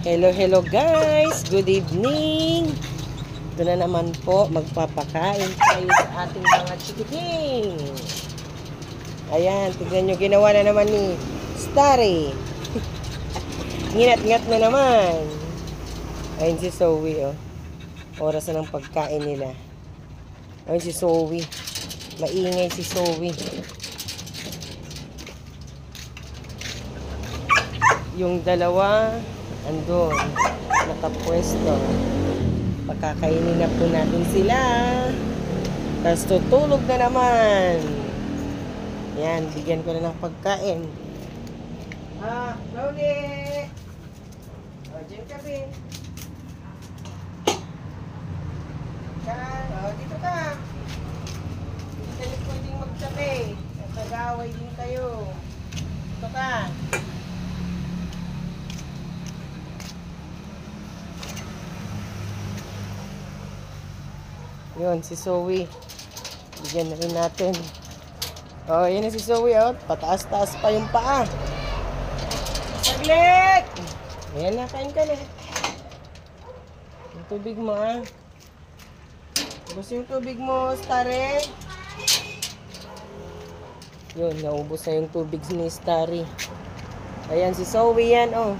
Hello, hello guys! Good evening! Ito na naman po, magpapakain tayo sa ating mga chikiting. Ayan, tignan nyo, ginawa na naman ni Starry. Nginat-ngat na naman. Ayun si Zoe, oh. Oras na ng pagkain nila. Ayun si Zoe. Maingay si Zoe. Yung dalawa, andun, nakapwesto. Pagkakainin na po natin sila. Tapos tutulog na naman. Yan, bigyan ko na ng pagkain. Slowly! Diyan ka, Ben. Yan, dito ka. Hindi ka na pwedeng magsabi. Nagaway din kayo. Dito ka. Yun, si Zoe. Bigyan na rin natin. Oh, yun na si Zoe, oh. Pataas-taas pa yung paa. Saglit! Ayan na, kain ka na. Yung tubig mo, ah. Ubus yung tubig mo, Starry. Yun, naubos na yung tubig ni Starry. Ayan, si Zoe yan, oh.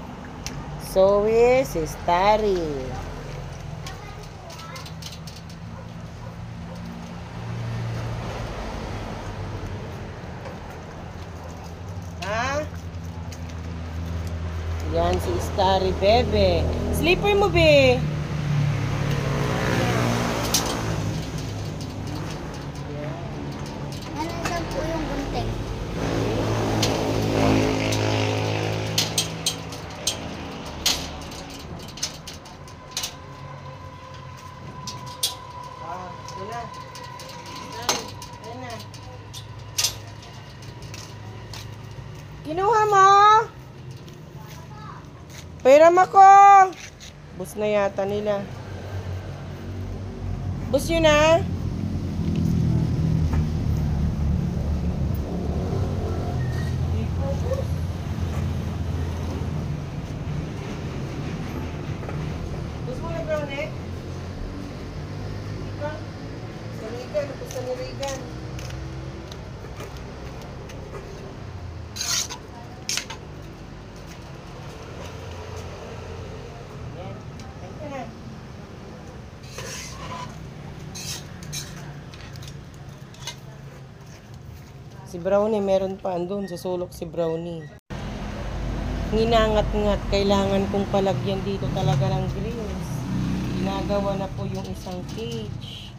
Zoe, si Starry. Yan si Starry, bebe. Sleeper mo, be. Ano saan po yung gunting? Wala. Ayan na. Kinuha mo? Pairam ako! Bus na yata nila. Bus yun na? Bus mo na, Brownie? Ika? Sa Regan. Bus na ni Regan. Si Brownie, meron pa andun sa sulok si Brownie. Nginangat-ngat, kailangan kong palagyan dito talaga ng grills. Ginagawa na po yung isang cage.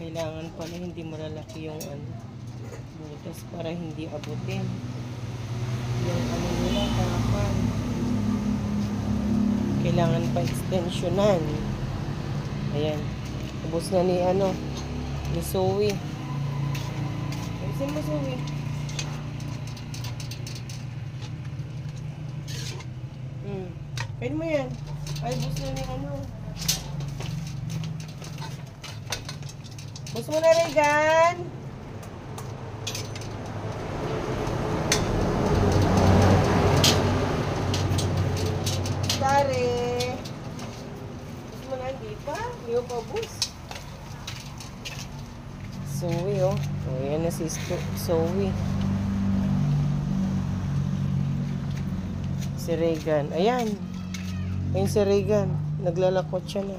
Kailangan pala hindi malalaki yung butas para hindi abutin. Yung nila, kapan. Kailangan pa extensionan. Ayan. Ubus na ni Zoe. Saan mo, Zoe? Kain mo yan. Ay, bus na ni Bus mo na, Regan. Starry. Bus mo na, hindi pa. Hindi pa bus. Zoe, oh. Oh, yan na si Zoe. Si Regan. Ayan. Ayan si Regan. Naglalakot siya na.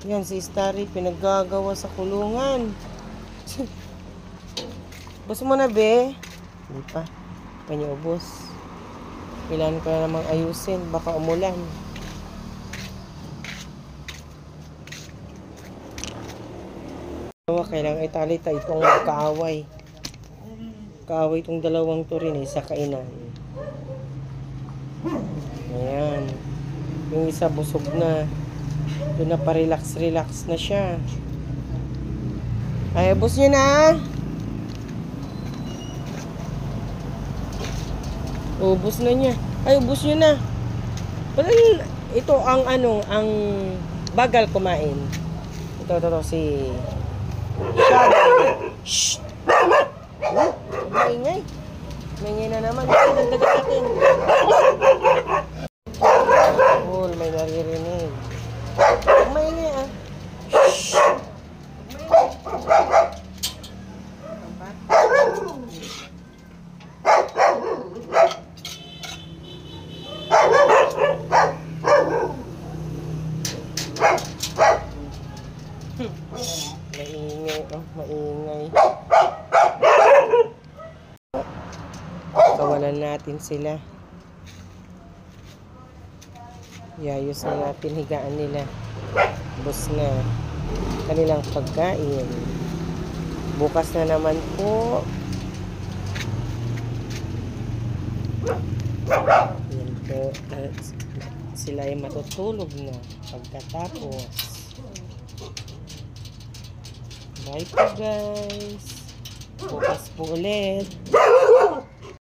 Yan si Starry. Pinaggagawa sa kulungan. Bus mo na, be. Hindi pa. Kanya ubos. Kailangan ko na namang ayusin. Baka umulan. Kailangan itali tayo itong kaaway. Kaaway itong dalawang to rin sa kainan. Ayan. Yung isa busog na. Doon na pa-relax na siya. Ay, ubos nyo na. Ubos na niya. Ay, ubos nyo na. Ito ang ang bagal kumain. Ito si Shh! Maingay. Maingay na naman. Dagdagan natin. natin sila. Iayos na natin higaan nila. Bus na kanilang pagkain. Bukas na naman po. Yan po. Sila ay matutulog na pagkatapos. Bye po guys. Bukas po ulit.